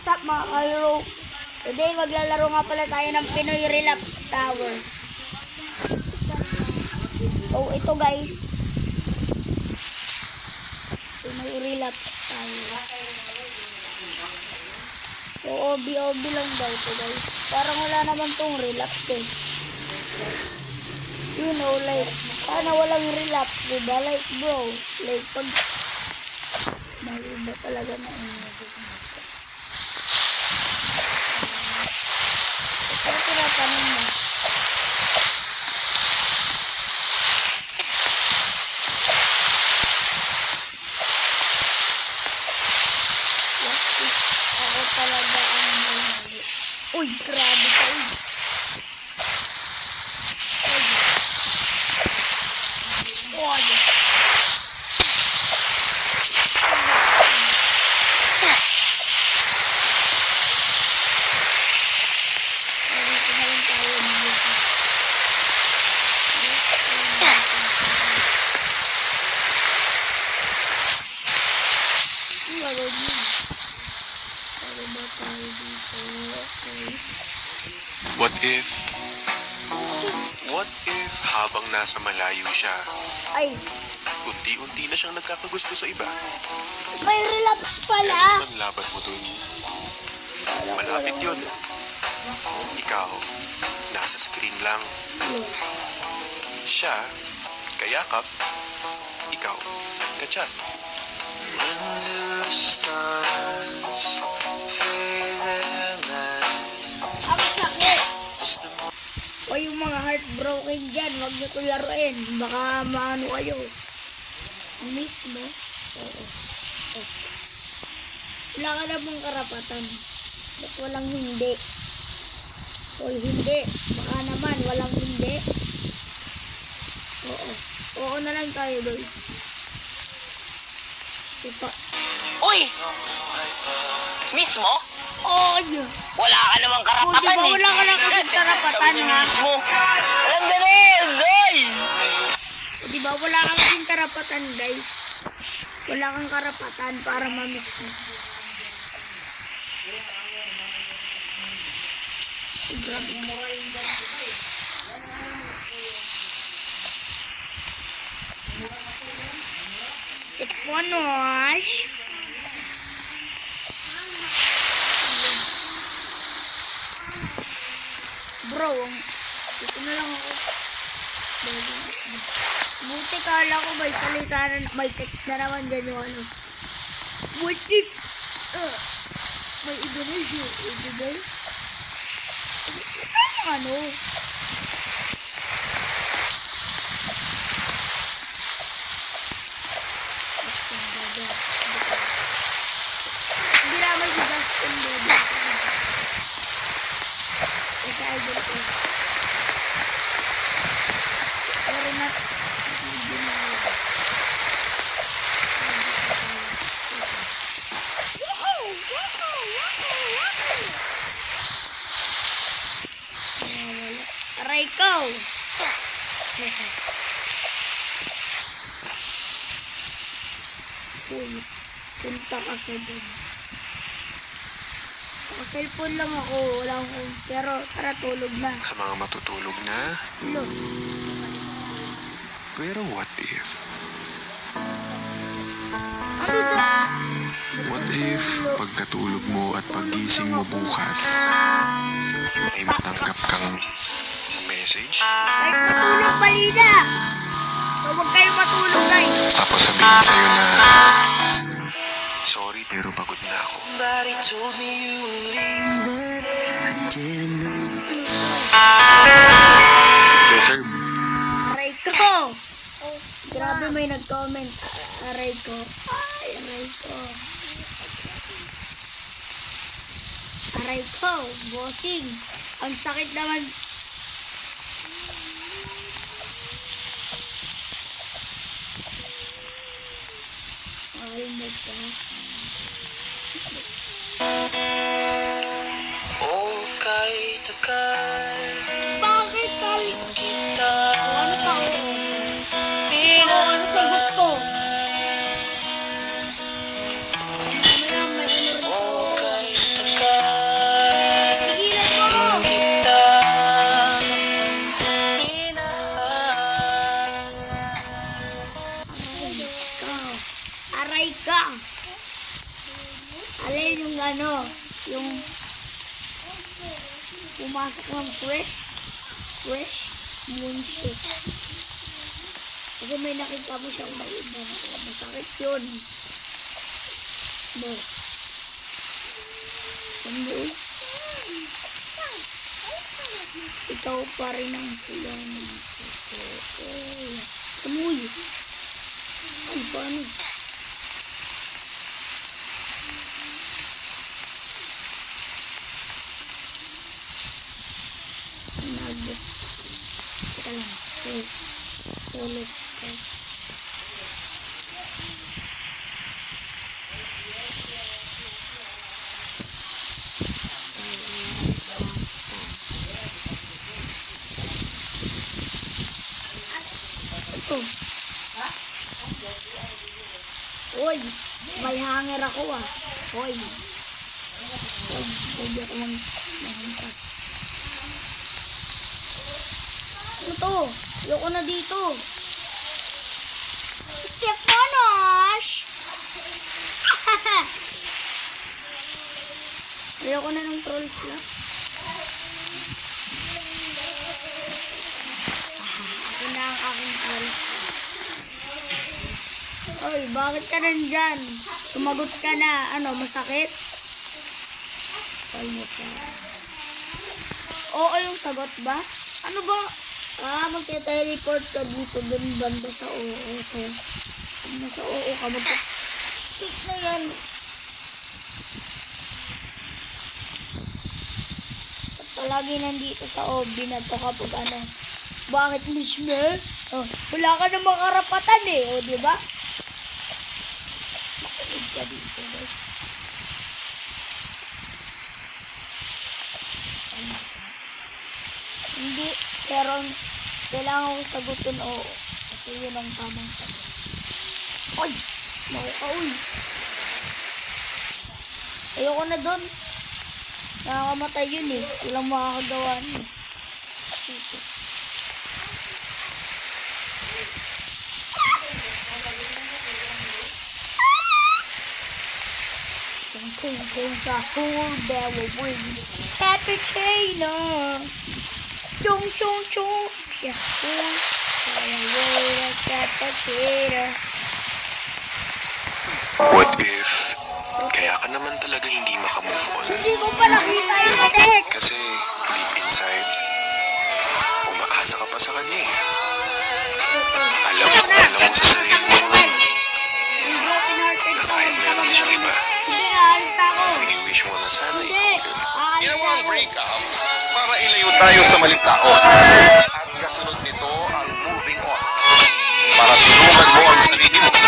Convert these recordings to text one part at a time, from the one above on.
What's up mga kalaro? Today maglalaro nga pala tayo ng Pinoy Relapse Tower. So ito guys, Pinoy Relapse Tower. So OB lang daw ito guys. Parang wala naman tong relapse eh. You know, like, sana walang relapse, diba? Like bro, like pag mali ba talaga na tanong mo. What if ako talaga ang mali? Uy, grabe ka uy. What if habang nasa malayo siya, Ay, unti-unti na siyang nagkakagusto sa iba? may relapse pala. Ang laban mo dun. Malapit yun. Ikaw, nasa screen lang. Siya, kayakap. Ikaw, kachat. Ang sakit. O yung mga heartbroken dyan, huwag nyo ito laruin. Baka maano kayo. Mismo. Oo. Wala ka namang karapatan. Ba't walang hindi? O hindi. Baka naman walang hindi. Oo. Oo na lang tayo guys. Diba? Uy! Mismo? Oh, yeah. Wala ka namang O karapatan diba wala ka lang kasi karapatan Sabi niya ha? mismo. Alam ka na yun, Doy! O diba wala kang kasing karapatan guys? Wala kang karapatan para mamiss mo. Grabe moral yung Step 1 wash. Bro, dito na lang ako. Buti kala ko may salita na, may text na naman dyan yung ano. What if, may Indonesia, ibigay? Ano? Hindi naman si Justin Bieber. Kasi idol ko. Pero not aray ko! Uy, punta ka sa dun. Cellphone lang ako, wala akong, pero tara tulog na. Sa mga matutulog na, Look. pero what if? Ano to? What if pagkatulog mo at paggising mo bukas, may matanggap kang message? Kahit matulog balina! So huwag kayo matulog guys. Tapos sabihin sa'yo na, sorry pero pagod na ako. Somebody told me you were leaving, but I didn't know. Sir, Aray ko! Grabe may nag-comment. Aray ko. Ay, aray ko. Aray ko, bossing. Ang sakit naman. Ay, nagka. Oh, kahit akal Bakit kali? kita, Ano pa ako? Ano sagot ko? May ano rin. oh, kahit akal ano, yung pumasok ng fresh moonship. Kasi may nakita mo siyang maiba. Masakit yun. No. Samuel. Ikaw pa rin ang sila ng Samuel. Ay, paano? Teka lang. So let's start. Ito. Oy, may hanger ako ah. Oy. Pwede ako maghampas. Ano to? Ayoko na dito. Stefanos! Ayoko na ng trolls na. Ako na ang aking trolls. Oy, bakit ka nandyan? Sumagot ka na. Ano, masakit? Ano ka? Oo, yung sagot ba? Ano ba? Magte-teleport ka dito dun banda sa oo. So, nasa oo ka, magte-tik na yan. At palagi nandito sa OB na to kapag ano. Bakit, Mishmel? Oh, wala ka namang karapatan eh. O, diba? Makinig ka dito, guys. Hindi, pero kailangan ko sagutin oo. Kasi yun ang tamang sagot. Oy! Uy! Ayoko na doon. Nakakamatay yun eh. Walang makakagawa niya. Dito. Kung sa pool, there will bring cappuccino. Chung chung chung. Yeah, pool. Cappuccino. What if, kaya ka naman talaga hindi makamove on? Hindi ko pa nakita yung text. Kasi deep inside, umaasa ka pa sa kanya eh. Alam mo sa sarili mo naman, Yung broken hearted na kahit meron na siyang iba, Hindi, aalis na ako. wini-wish mo na sana Hindi. ikaw yun. Aalis Ginawa na ang ako. breakup para ilayo tayo sa maling tao. At kasunod nito ang moving on. Para tulungan mo ang sarili mo na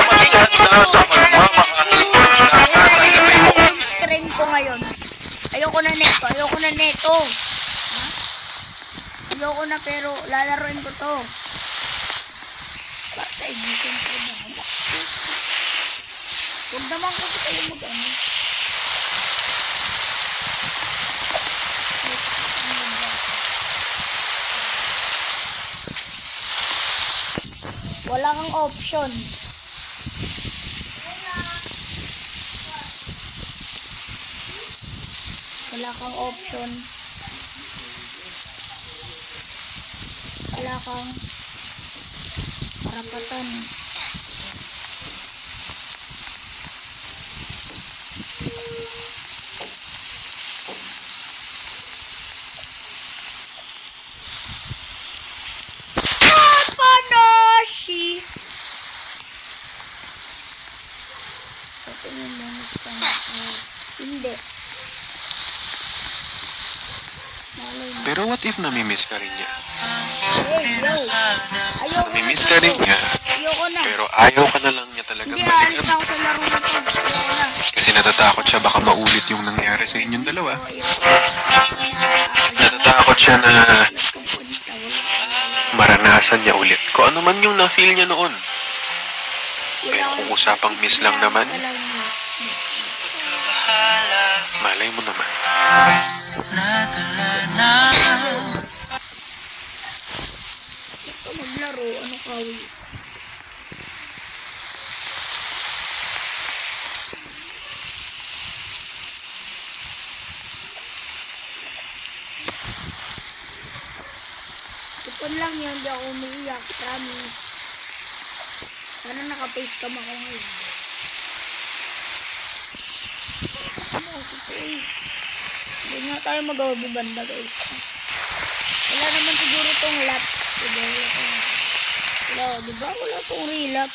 maging handa sa pagmamahal na tatanggapin mo. Yung screen ko ngayon. Ayoko na neto. Ha? Ayoko na pero lalaroin ko to. Basta igitin ko na. Huwag naman ko kayo mag-ano. Wala kang option. Wala kang option. Wala kang karapatan. Panoshi! Patingin mo hindi. Malay mo. Pero what if namimiss ka rin niya? Hey, yo! Ayoko Namimiss ka rin niya, Ayoko na. pero ayaw ka na lang niya talagang Hindi, alis balikan. na ako sa laro na to. Ayoko na. Kasi natatakot siya baka maulit yung nangyari sa inyong dalawa. Natatakot siya na maranasan niya ulit. Kung ano man yung na-feel niya noon. Pero kung usapang miss lang naman, malay mo naman. Ito maglaro, ano kawin? Bacon lang yun, hindi ako umiiyak, promise. Sana naka-face cam ako ngayon. Ano kasi eh. Hindi nga tayo mag-banda guys. Wala naman siguro tong lap. Diba? Wala, diba? Wala tong relap.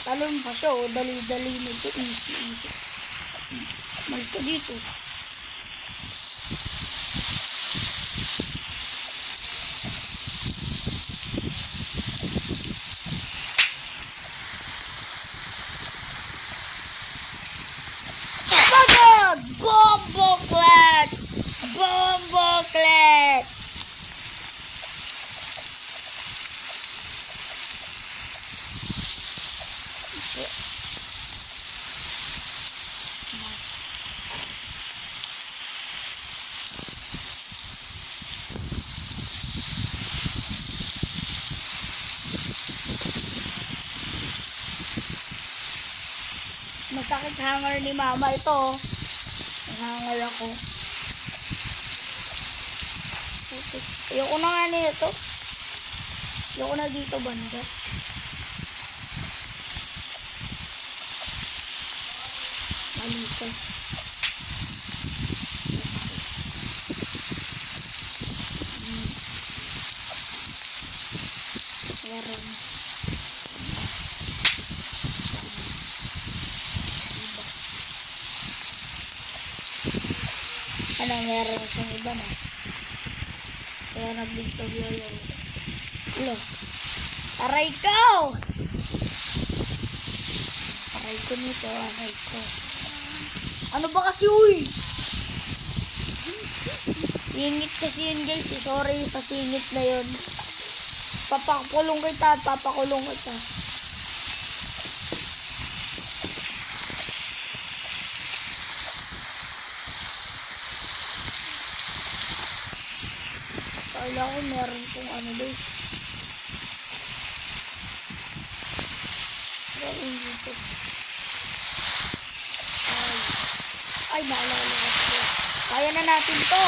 Talon pa siya, oh. Dali-dali nito. Easy. Malis ka dito. Bagod! Bomboclat! Bomboclat! Masakit hanger ni mama ito. Hanger ako. Ayoko na nga nito. Ayoko na dito banda. Malikas. Meron. Ano, meron siyang iba na. Kaya nag-bigtog yun. Hello. Aray ko! Aray ko nito, aray ko. Ano ba kasi, uy? Singit kasi yun, guys. Sorry sa singit na yun. Papakulong kita. Kala ko meron kong ano guys. Meron dito. Ay, naalala ko. Kaya na natin to.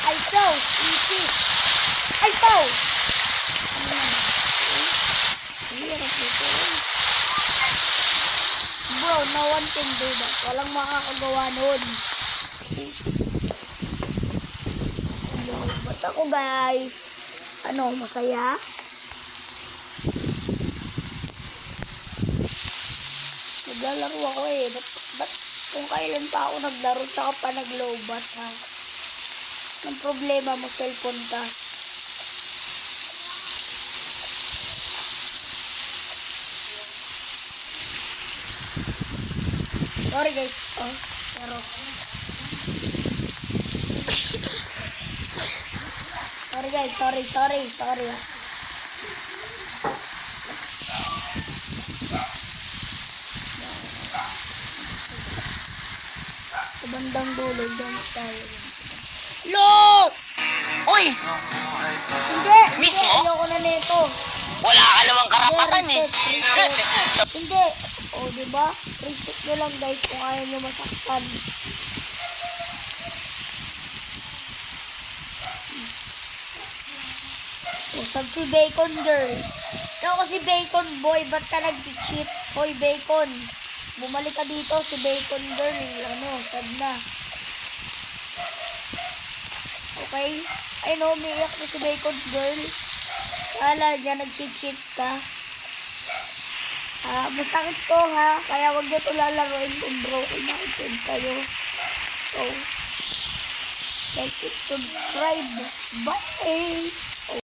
Ay, so, easy. Ay, so. Ano na? Hirap dito. Bro, no one can do that. Walang makakagawa nun. Ba't ako guys? Ano, masaya? Naglalaro ako eh. Ba't kung kailan pa ako naglaro tsaka pa nag-lowbat ha? Ang problema mo, cellphone ka. Sorry guys. Oh, pero sorry guys, sorry. Sa bandang dulo, dyan tayo. Look! Uy! Hindi! Mismo? Ayoko na nito. Wala ka namang karapatan eh. Reset. Hindi. O, diba? Reset nyo lang guys kung ayaw nyo masaktan. Sab si Bacon Girl. Ako si Bacon Boy, ba't ka nag-cheat? Hoy, Bacon. Bumalik ka dito, si Bacon Girl. Ano, sad na. Okay? Ay no, umiiyak na si Bacon Girl. Kala dyan, nag-cheat ka. Masakit ko ha. Kaya wag nyo ito lalaroin kung broken na itin kayo. So, like it, subscribe. Bye!